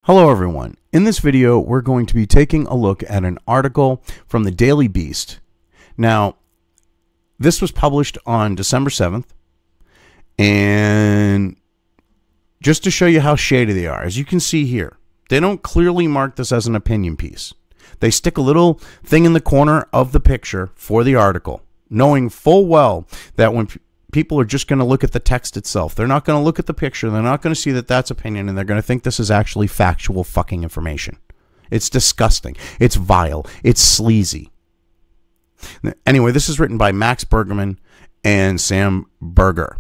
Hello everyone. In this video, we're going to be taking a look at an article from the Daily Beast. Now, this was published on December 7th, and just to show you how shady they are, as you can see here, they don't clearly mark this as an opinion piece. They stick a little thing in the corner of the picture for the article, knowing full well that when people are just going to look at the text itself. They're not going to look at the picture. They're not going to see that that's opinion, and they're going to think this is actually factual fucking information. It's disgusting. It's vile. It's sleazy. Anyway, this is written by Max Bergman and Sam Berger.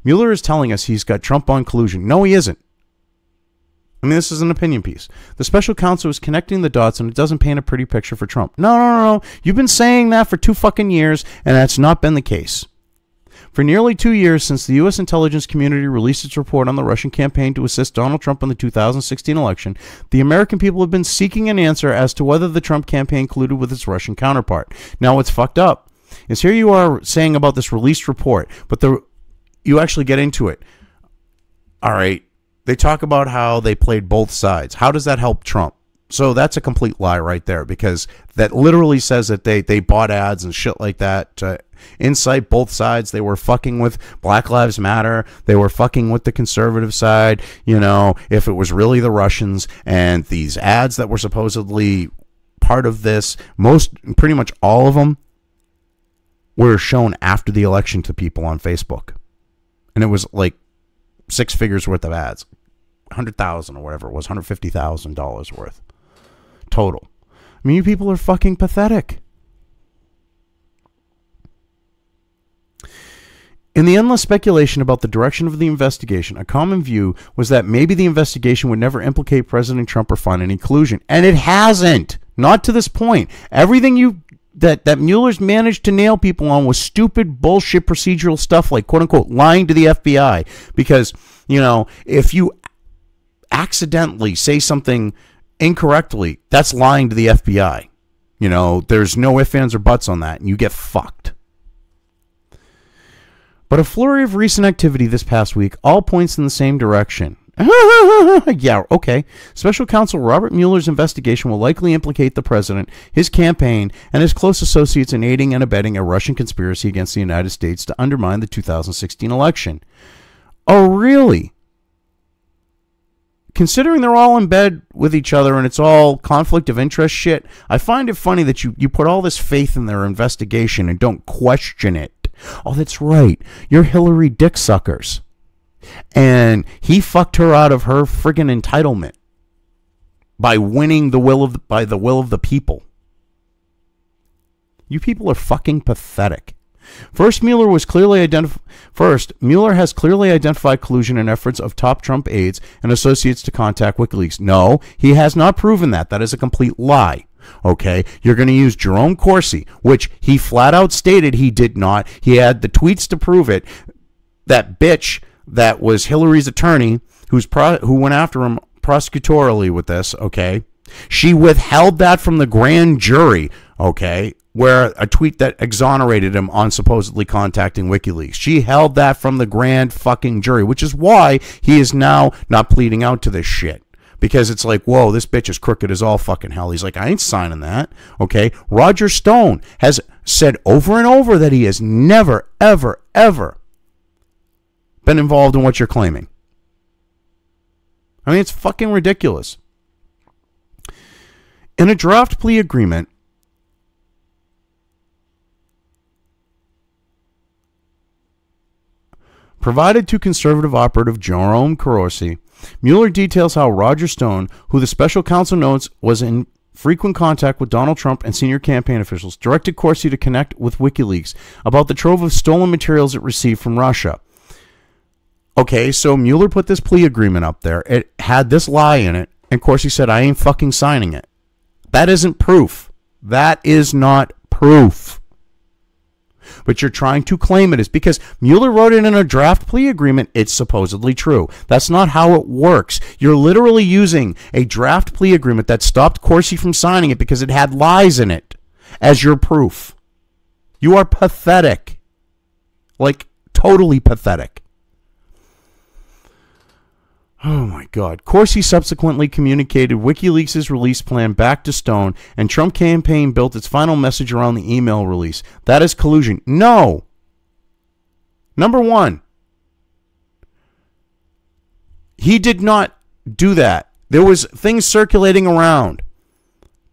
Mueller is telling us he's got Trump on collusion. No, he isn't. I mean, this is an opinion piece. The special counsel is connecting the dots, and it doesn't paint a pretty picture for Trump. No. You've been saying that for 2 fucking years, and that's not been the case. For nearly 2 years since the U.S. intelligence community released its report on the Russian campaign to assist Donald Trump in the 2016 election, the American people have been seeking an answer as to whether the Trump campaign colluded with its Russian counterpart. Now, what's fucked up is here you are saying about this released report, but you actually get into it. All right, they talk about how they played both sides. How does that help Trump? So that's a complete lie right there, because that literally says that they bought ads and shit like that to incite both sides. They were fucking with Black Lives Matter. They were fucking with the conservative side. You know, if it was really the Russians, and these ads that were supposedly part of this, pretty much all of them were shown after the election to people on Facebook. And it was like 6 figures worth of ads. 100,000 or whatever it was, $150,000 worth. Total. I mean, you people are fucking pathetic. In the endless speculation about the direction of the investigation, a common view was that maybe the investigation would never implicate President Trump or find any collusion. And it hasn't. Not to this point. Everything that Mueller's managed to nail people on was stupid bullshit procedural stuff like, quote unquote, lying to the FBI. Because, you know, if you accidentally say something incorrectly, that's lying to the FBI. You know, there's no ifs, ands, or buts on that, and you get fucked. But a flurry of recent activity this past week all points in the same direction. Yeah, okay. Special counsel Robert Mueller's investigation will likely implicate the president, his campaign, and his close associates in aiding and abetting a Russian conspiracy against the United States to undermine the 2016 election. Oh, really? Considering they're all in bed with each other and it's all conflict of interest shit, I find it funny that you put all this faith in their investigation and don't question it. Oh, that's right. You're Hillary dick suckers. And he fucked her out of her friggin' entitlement by winning by the will of the people. You people are fucking pathetic. First, Mueller has clearly identified collusion in efforts of top Trump aides and associates to contact WikiLeaks. No, he has not proven that. That is a complete lie. Okay, you're going to use Jerome Corsi, which he flat out stated he did not. He had the tweets to prove it. That bitch that was Hillary's attorney, who went after him prosecutorially with this. Okay, she withheld that from the grand jury. Okay. Where a tweet that exonerated him on supposedly contacting WikiLeaks. She held that from the grand fucking jury, which is why he is now not pleading out to this shit. Because it's like, whoa, this bitch is crooked as all fucking hell. He's like, I ain't signing that. Okay? Roger Stone has said over and over that he has never, ever, ever been involved in what you're claiming. I mean, it's fucking ridiculous. In a draft plea agreement, provided to conservative operative Jerome Corsi, Mueller details how Roger Stone, who the special counsel notes was in frequent contact with Donald Trump and senior campaign officials, directed Corsi to connect with WikiLeaks about the trove of stolen materials it received from Russia. Okay, so Mueller put this plea agreement up there. It had this lie in it, and Corsi said, I ain't fucking signing it. That isn't proof. That is not proof. But you're trying to claim it is because Mueller wrote it in a draft plea agreement. It's supposedly true. That's not how it works. You're literally using a draft plea agreement that stopped Corsi from signing it because it had lies in it as your proof. You are pathetic. Like, totally pathetic. Oh my God. Corsi subsequently communicated WikiLeaks' release plan back to Stone, and Trump campaign built its final message around the email release. That is collusion. No. Number one, he did not do that. There was things circulating around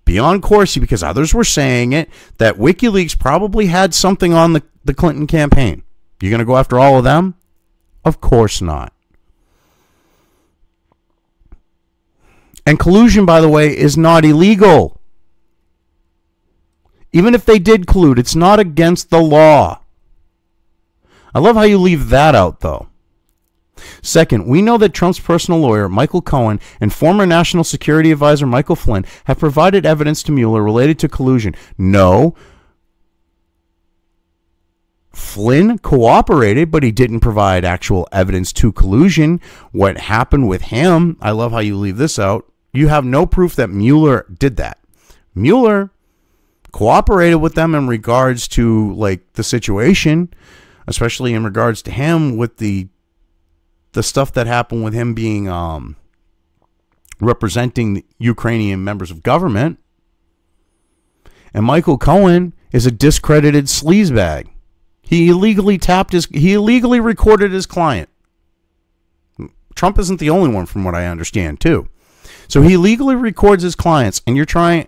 beyond Corsi, because others were saying it, that WikiLeaks probably had something on the Clinton campaign. You're going to go after all of them? Of course not. And collusion, by the way, is not illegal. Even if they did collude, it's not against the law. I love how you leave that out, though. Second, we know that Trump's personal lawyer, Michael Cohen, and former National Security Advisor Michael Flynn have provided evidence to Mueller related to collusion. No, Flynn cooperated, but he didn't provide actual evidence to collusion. What happened with him, I love how you leave this out. You have no proof that Mueller did that. Mueller cooperated with them in regards to like the situation, especially in regards to him with the stuff that happened with him being representing the Ukrainian members of government. And Michael Cohen is a discredited sleazebag. He illegally recorded his client. Trump isn't the only one, from what I understand, too. So he legally records his clients, and you're trying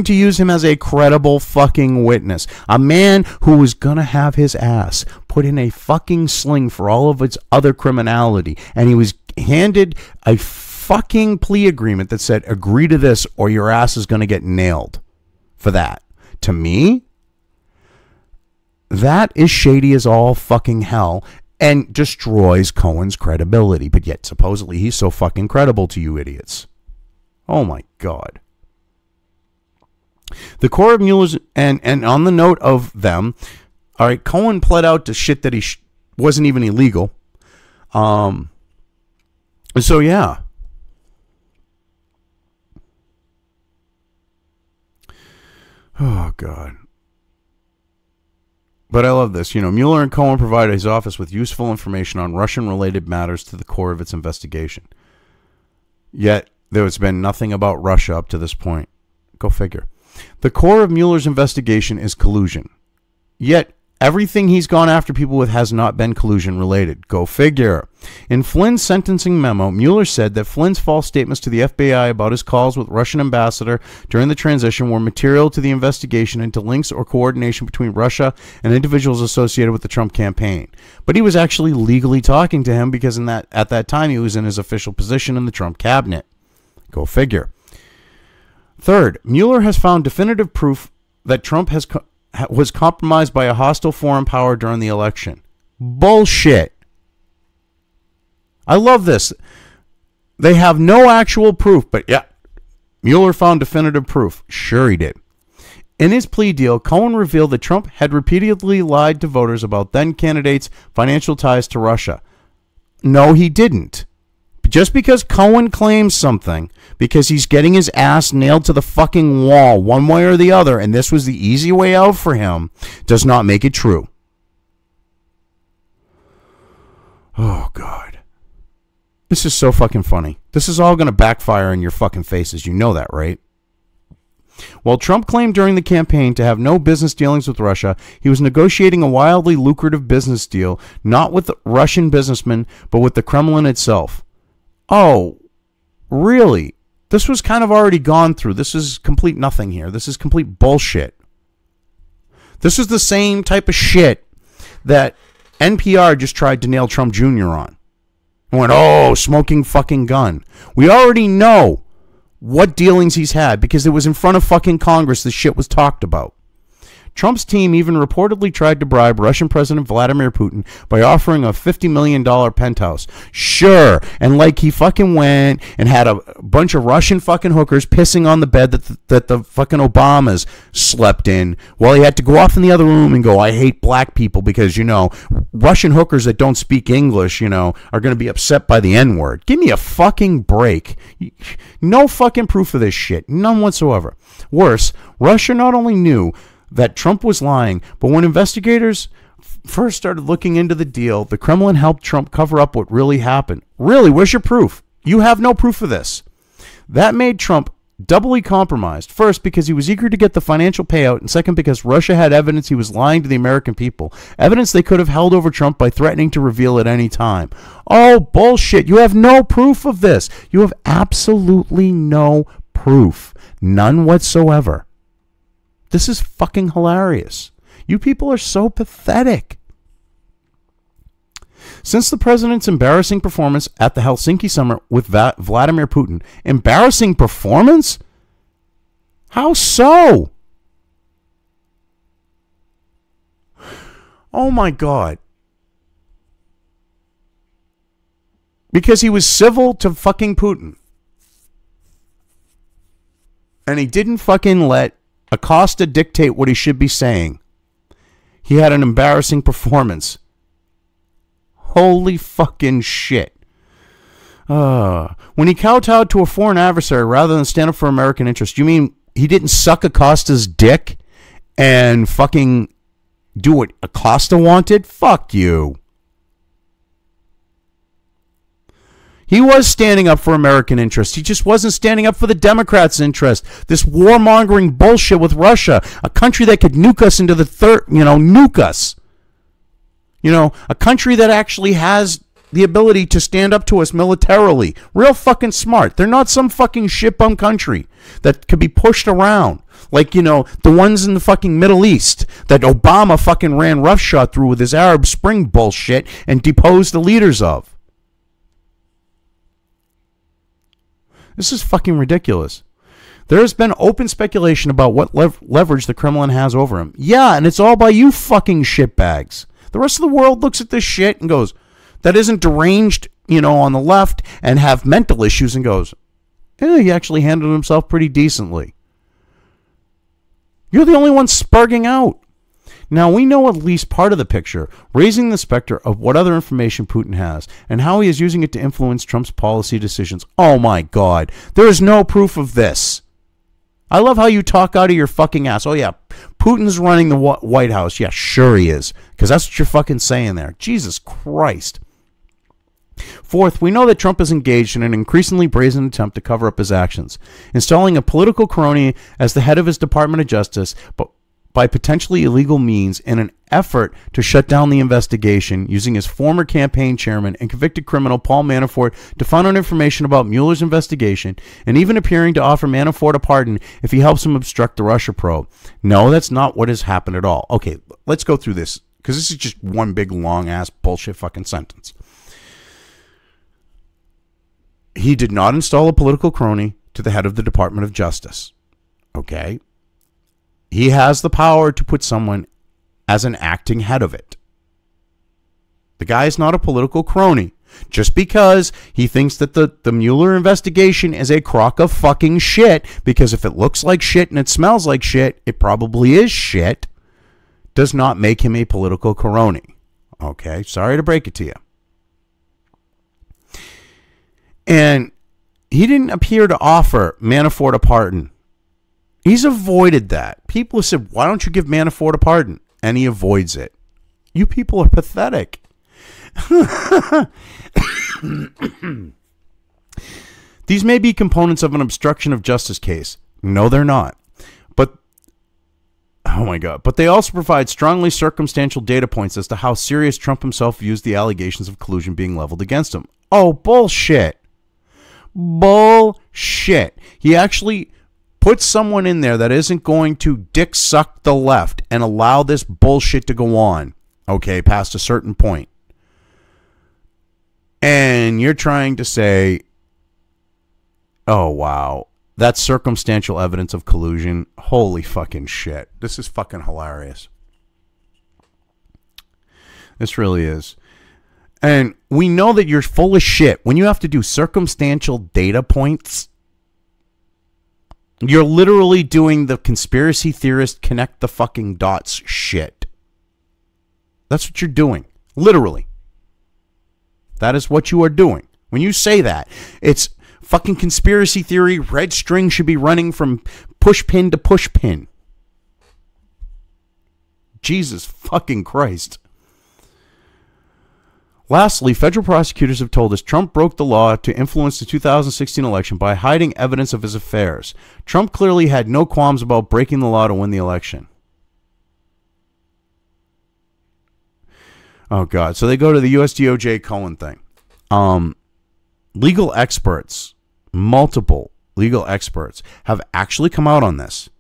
to use him as a credible fucking witness. A man who was gonna have his ass put in a fucking sling for all of its other criminality, and he was handed a fucking plea agreement that said, agree to this or your ass is gonna get nailed for that. To me, that is shady as all fucking hell and destroys Cohen's credibility. But yet, supposedly, he's so fucking credible to you idiots. Oh, my God. The core of Mueller's, and on the note of them, all right, Cohen pled out to shit that he wasn't even illegal. So, yeah. Oh, God. But I love this. Mueller and Cohen provided his office with useful information on Russian-related matters to the core of its investigation. Yet, there's been nothing about Russia up to this point. Go figure. The core of Mueller's investigation is collusion. Yet, everything he's gone after people with has not been collusion-related. Go figure. In Flynn's sentencing memo, Mueller said that Flynn's false statements to the FBI about his calls with Russian ambassador during the transition were material to the investigation into links or coordination between Russia and individuals associated with the Trump campaign. But he was actually legally talking to him because at that time he was in his official position in the Trump cabinet. Go figure. Third, Mueller has found definitive proof that Trump was compromised by a hostile foreign power during the election. Bullshit. I love this. They have no actual proof, but yeah, Mueller found definitive proof. Sure he did. In his plea deal, Cohen revealed that Trump had repeatedly lied to voters about then candidates' financial ties to Russia. No, he didn't. Just because Cohen claims something, because he's getting his ass nailed to the fucking wall one way or the other, and this was the easy way out for him, does not make it true. Oh, God. This is so fucking funny. This is all going to backfire in your fucking faces. You know that, right? While Trump claimed during the campaign to have no business dealings with Russia, he was negotiating a wildly lucrative business deal, not with Russian businessmen, but with the Kremlin itself. Oh, really? This was kind of already gone through. This is complete nothing here. This is complete bullshit. This is the same type of shit that NPR just tried to nail Trump Jr. on. Went, oh, smoking fucking gun. We already know what dealings he's had because it was in front of fucking Congress this shit was talked about. Trump's team even reportedly tried to bribe Russian President Vladimir Putin by offering a $50 million penthouse. Sure, and like he fucking went and had a bunch of Russian fucking hookers pissing on the bed that the fucking Obamas slept in while he had to go off in the other room and go, I hate black people because, Russian hookers that don't speak English, are going to be upset by the N-word. Give me a fucking break. No fucking proof of this shit. None whatsoever. Worse, Russia not only knew that Trump was lying, but when investigators first started looking into the deal, the Kremlin helped Trump cover up what really happened. Really, where's your proof? You have no proof of this. That made Trump doubly compromised. First, because he was eager to get the financial payout, and second, because Russia had evidence he was lying to the American people. Evidence they could have held over Trump by threatening to reveal at any time. Oh, bullshit. You have no proof of this. You have absolutely no proof. None whatsoever. This is fucking hilarious. You people are so pathetic. Since the president's embarrassing performance at the Helsinki summit with Vladimir Putin, embarrassing performance? How so? Oh my God. Because he was civil to fucking Putin. And he didn't fucking let Acosta dictate what he should be saying. He had an embarrassing performance. Holy fucking shit. When he kowtowed to a foreign adversary rather than stand up for American interests, you mean he didn't suck Acosta's dick and fucking do what Acosta wanted? Fuck you. He was standing up for American interests. He just wasn't standing up for the Democrats' interest. This warmongering bullshit with Russia, a country that could nuke us into the nuke us. A country that actually has the ability to stand up to us militarily. Real fucking smart. They're not some fucking shitbum country that could be pushed around. Like, the ones in the fucking Middle East that Obama fucking ran roughshod through with his Arab Spring bullshit and deposed the leaders of. This is fucking ridiculous. There has been open speculation about what leverage the Kremlin has over him. Yeah, and it's all by you fucking shitbags. The rest of the world looks at this shit and goes, that isn't deranged, on the left and have mental issues, and goes, he actually handled himself pretty decently. You're the only one sparking out. Now, we know at least part of the picture, raising the specter of what other information Putin has and how he is using it to influence Trump's policy decisions. Oh my God, there is no proof of this. I love how you talk out of your fucking ass. Oh, yeah, Putin's running the White House. Yeah, sure he is, because that's what you're fucking saying there. Jesus Christ. Fourth, we know that Trump is engaged in an increasingly brazen attempt to cover up his actions, installing a political crony as the head of his Department of Justice, but by potentially illegal means in an effort to shut down the investigation, using his former campaign chairman and convicted criminal Paul Manafort to find out information about Mueller's investigation, and even appearing to offer Manafort a pardon if he helps him obstruct the Russia probe. No, that's not what has happened at all. Okay, let's go through this, because this is just one big long-ass bullshit fucking sentence. He did not install a political crony to the head of the Department of Justice. Okay? He has the power to put someone as an acting head of it. The guy is not a political crony. Just because he thinks that the Mueller investigation is a crock of fucking shit, because if it looks like shit and it smells like shit, it probably is shit, does not make him a political crony. Okay? Sorry to break it to you. And he didn't appear to offer Manafort a pardon. He's avoided that. People have said, why don't you give Manafort a pardon? And he avoids it. You people are pathetic. These may be components of an obstruction of justice case. No, they're not. But, oh my God. But they also provide strongly circumstantial data points as to how serious Trump himself views the allegations of collusion being leveled against him. Oh, bullshit. Bullshit. He actually put someone in there that isn't going to dick suck the left and allow this bullshit to go on, okay, past a certain point. And you're trying to say, oh, wow, that's circumstantial evidence of collusion. Holy fucking shit. This is fucking hilarious. This really is. And we know that you're full of shit when you have to do circumstantial data points. You're literally doing the conspiracy theorist connect the fucking dots shit. That's what you're doing. Literally. That is what you are doing. When you say that, it's fucking conspiracy theory. Red string should be running from push pin to push pin. Jesus fucking Christ. Lastly, federal prosecutors have told us Trump broke the law to influence the 2016 election by hiding evidence of his affairs. Trump clearly had no qualms about breaking the law to win the election. Oh, God. So they go to the US DOJ Cohen thing. Legal experts, multiple legal experts, have actually come out on this.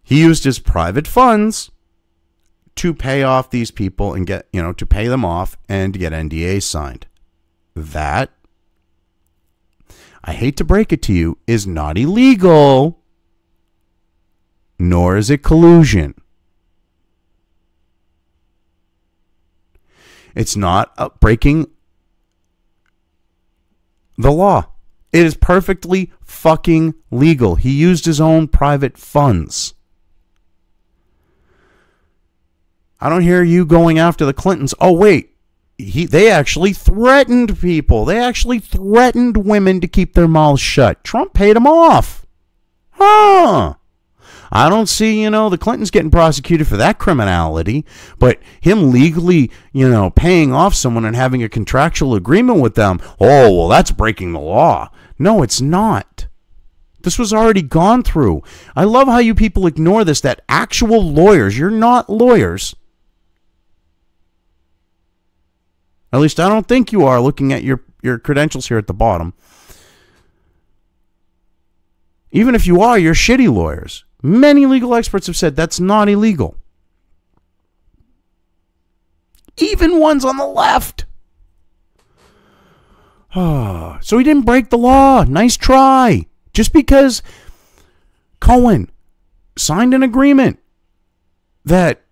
He used his private funds to pay off these people and get, to pay them off and to get NDAs signed. That, I hate to break it to you, is not illegal, nor is it collusion. It's not breaking the law. It is perfectly fucking legal. He used his own private funds. I don't hear you going after the Clintons. Oh, wait. They actually threatened people. They actually threatened women to keep their mouths shut. Trump paid them off. Huh. I don't see, the Clintons getting prosecuted for that criminality, but him legally, paying off someone and having a contractual agreement with them, oh, well, that's breaking the law. No, it's not. This was already gone through. I love how you people ignore this, that actual lawyers, you're not lawyers. At least I don't think you are, looking at your credentials here at the bottom. Even if you are, you're shitty lawyers. Many legal experts have said that's not illegal. Even ones on the left. So he didn't break the law. Nice try. Just because Cohen signed an agreement that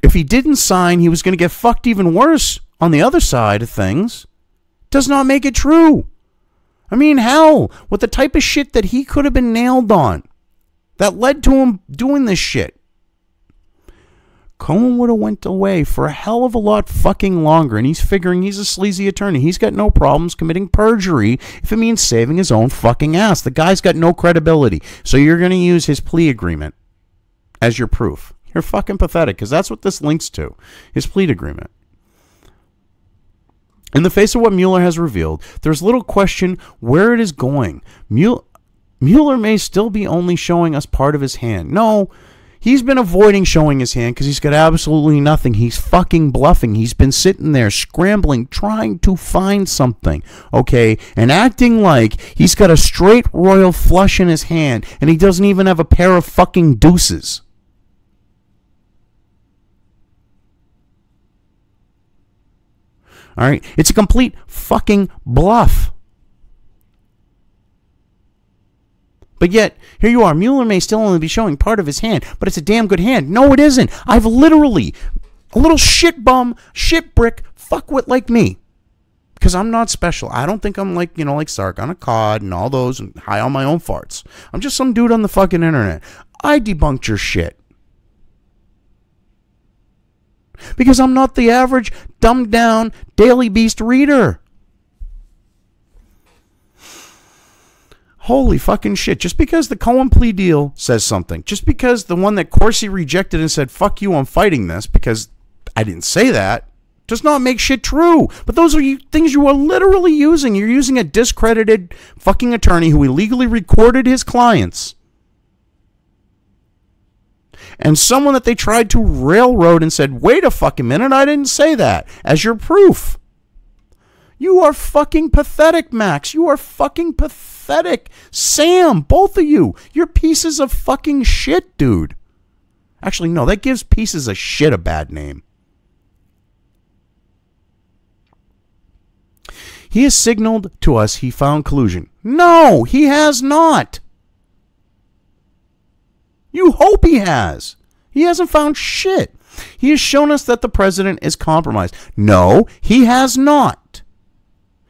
if he didn't sign, he was going to get fucked even worse on the other side of things, does not make it true. I mean, hell, with the type of shit that he could have been nailed on that led to him doing this shit, Cohen would have went away for a hell of a lot fucking longer, and he's figuring he's a sleazy attorney. He's got no problems committing perjury if it means saving his own fucking ass. The guy's got no credibility. So you're going to use his plea agreement as your proof. You're fucking pathetic, because that's what this links to, his plea agreement. In the face of what Mueller has revealed, there's little question where it is going. Mueller may still be only showing us part of his hand. No, he's been avoiding showing his hand because he's got absolutely nothing. He's fucking bluffing. He's been sitting there scrambling, trying to find something, okay, and acting like he's got a straight royal flush in his hand and he doesn't even have a pair of fucking deuces. All right, it's a complete fucking bluff. But yet, here you are. Mueller may still only be showing part of his hand, but it's a damn good hand. No, it isn't. I've literally, a little shit bum, shit brick, fuckwit like me, because I'm not special. I don't think I'm like, like Sark on a cod and all those and high on my own farts. I'm just some dude on the fucking internet. I debunked your shit. Because I'm not the average, dumbed down, Daily Beast reader. Holy fucking shit. Just because the Cohen plea deal says something, just because the one that Corsi rejected and said, fuck you, I'm fighting this, because I didn't say that, does not make shit true. But those are things you are literally using. You're using a discredited fucking attorney who illegally recorded his clients, and someone that they tried to railroad and said, wait a fucking minute, I didn't say that, as your proof. You are fucking pathetic, Max. You are fucking pathetic. Sam, both of you. You're pieces of fucking shit, dude. Actually, no, that gives pieces of shit a bad name. He has signaled to us he found collusion. No, he has not. You hope he has. He hasn't found shit. He has shown us that the president is compromised. No, he has not.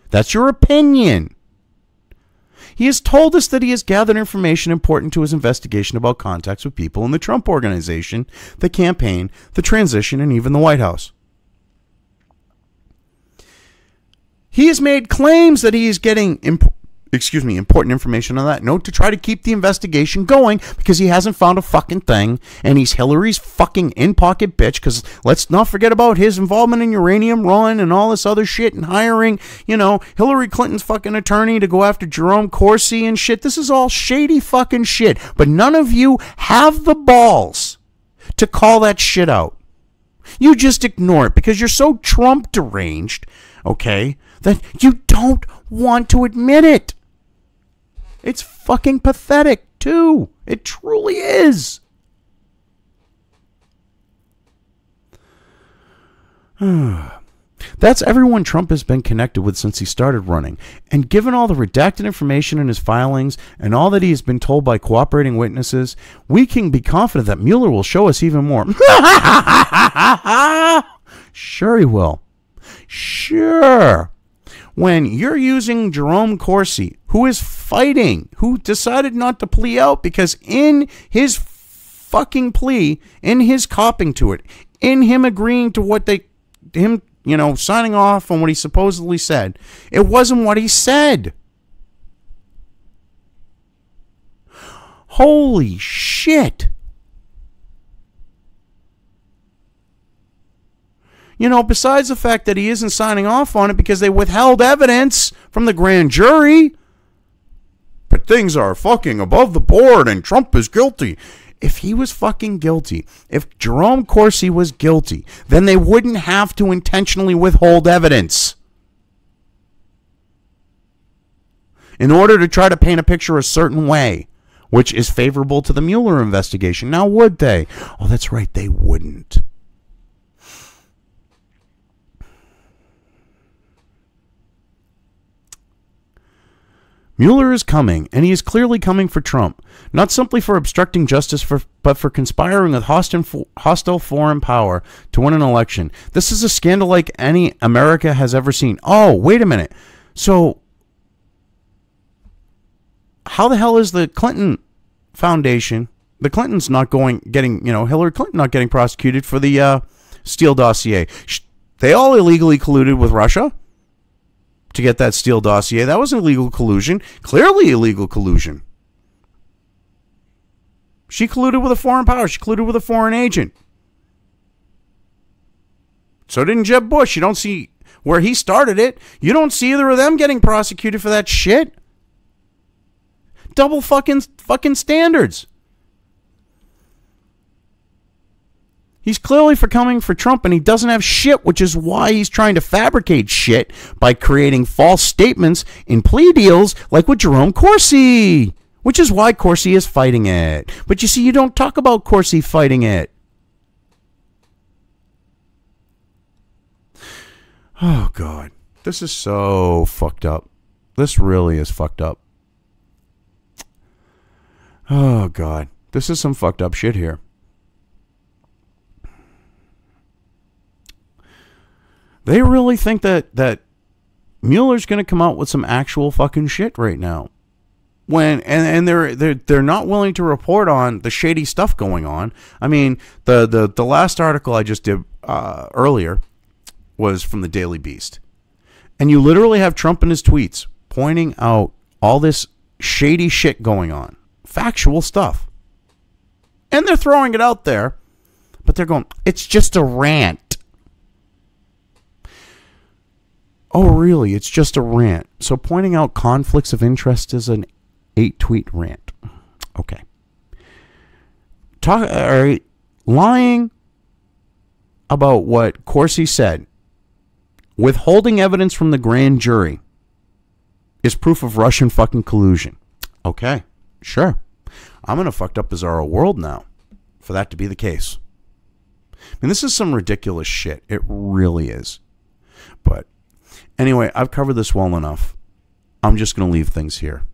That's your opinion. He has told us that he has gathered information important to his investigation about contacts with people in the Trump organization, the campaign, the transition, and even the White House. He has made claims that he is getting important information on that note to try to keep the investigation going because he hasn't found a fucking thing, and he's Hillary's fucking in-pocket bitch, because let's not forget about his involvement in uranium run and all this other shit and hiring, Hillary Clinton's fucking attorney to go after Jerome Corsi and shit. This is all shady fucking shit, but none of you have the balls to call that shit out. You just ignore it because you're so Trump deranged, okay, that you don't want to admit it. It's fucking pathetic, too. It truly is. That's everyone Trump has been connected with since he started running. And given all the redacted information in his filings and all that he has been told by cooperating witnesses, we can be confident that Mueller will show us even more. Sure he will. Sure. When you're using Jerome Corsi, who is fighting, who decided not to plea out because in his fucking plea, in his copping to it, in him agreeing to signing off on what he supposedly said, it wasn't what he said. Holy shit. Besides the fact that he isn't signing off on it because they withheld evidence from the grand jury, but things are fucking above the board and Trump is guilty. If he was fucking guilty, if Jerome Corsi was guilty, then they wouldn't have to intentionally withhold evidence in order to try to paint a picture a certain way, which is favorable to the Mueller investigation. Now, would they? Oh, that's right, they wouldn't. Mueller is coming, and he is clearly coming for Trump, not simply for obstructing justice, but for conspiring with hostile foreign power to win an election. This is a scandal like any America has ever seen. Oh, wait a minute. So, how the hell is the Clinton Foundation, the Clintons Hillary Clinton not getting prosecuted for the Steele dossier? They all illegally colluded with Russia to get that Steele dossier. That was illegal collusion. Clearly illegal collusion. She colluded with a foreign power. She colluded with a foreign agent. So didn't Jeb Bush. You don't see where he started it. You don't see either of them getting prosecuted for that shit. Double fucking standards. He's clearly coming for Trump, and he doesn't have shit, which is why he's trying to fabricate shit by creating false statements in plea deals like with Jerome Corsi, which is why Corsi is fighting it. But you see, you don't talk about Corsi fighting it. Oh, God. This is so fucked up. This really is fucked up. Oh, God. This is some fucked up shit here. They really think that Mueller's going to come out with some actual fucking shit right now. And they're not willing to report on the shady stuff going on. I mean, the last article I just did earlier was from the Daily Beast. And you literally have Trump in his tweets pointing out all this shady shit going on. Factual stuff. And they're throwing it out there, but they're going, it's just a rant. Oh, really? It's just a rant. So pointing out conflicts of interest is an 8-tweet rant. Okay. Lying about what Corsi said, withholding evidence from the grand jury, is proof of Russian fucking collusion. Okay, sure. I'm in a fucked up bizarro world now for that to be the case. I mean, this is some ridiculous shit. It really is. But anyway, I've covered this well enough. I'm just going to leave things here.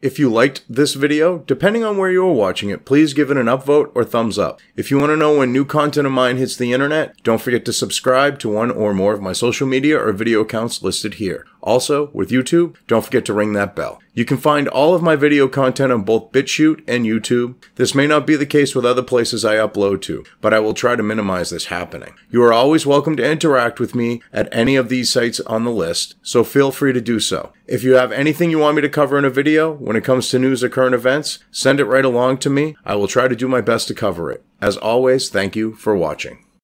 If you liked this video, depending on where you are watching it, please give it an upvote or thumbs up. If you want to know when new content of mine hits the internet, don't forget to subscribe to one or more of my social media or video accounts listed here. Also, with YouTube, don't forget to ring that bell. You can find all of my video content on both BitChute and YouTube. This may not be the case with other places I upload to, but I will try to minimize this happening. You are always welcome to interact with me at any of these sites on the list, so feel free to do so. If you have anything you want me to cover in a video when it comes to news or current events, send it right along to me. I will try to do my best to cover it. As always, thank you for watching.